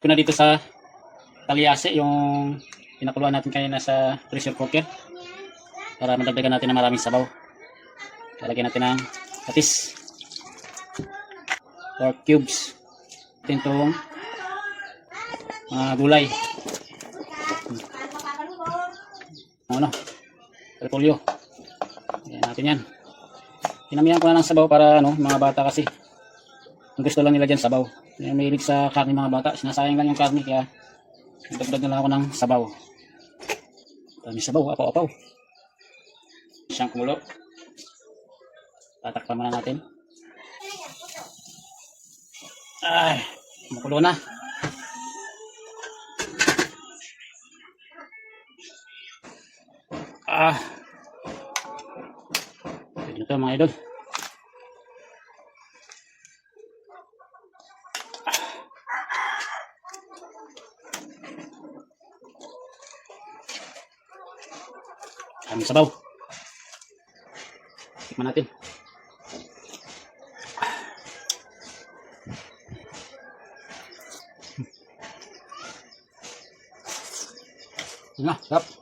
ko na dito sa talyase yung pinakuluan natin kanina sa pressure cooker para madagdagan natin ng maraming sabaw. Lalagyan natin ng patis, pork cubes, ito yung mga gulay, repolyo. Ayan natin yan. Pinamihan ko na ng sabaw para mga bata kasi ang gusto lang nila dyan sabaw. May mahilig sa karne mga bata, sinasayang lang yung karne kaya dagdag na lang ako ng sabaw. Dami sabaw, apaw-apaw. Siyang kumulo. Tatakpan muna natin. Ay, makulo na. Pwede na ito mga idol. Daming sabaw. Tikman natin. Sarap.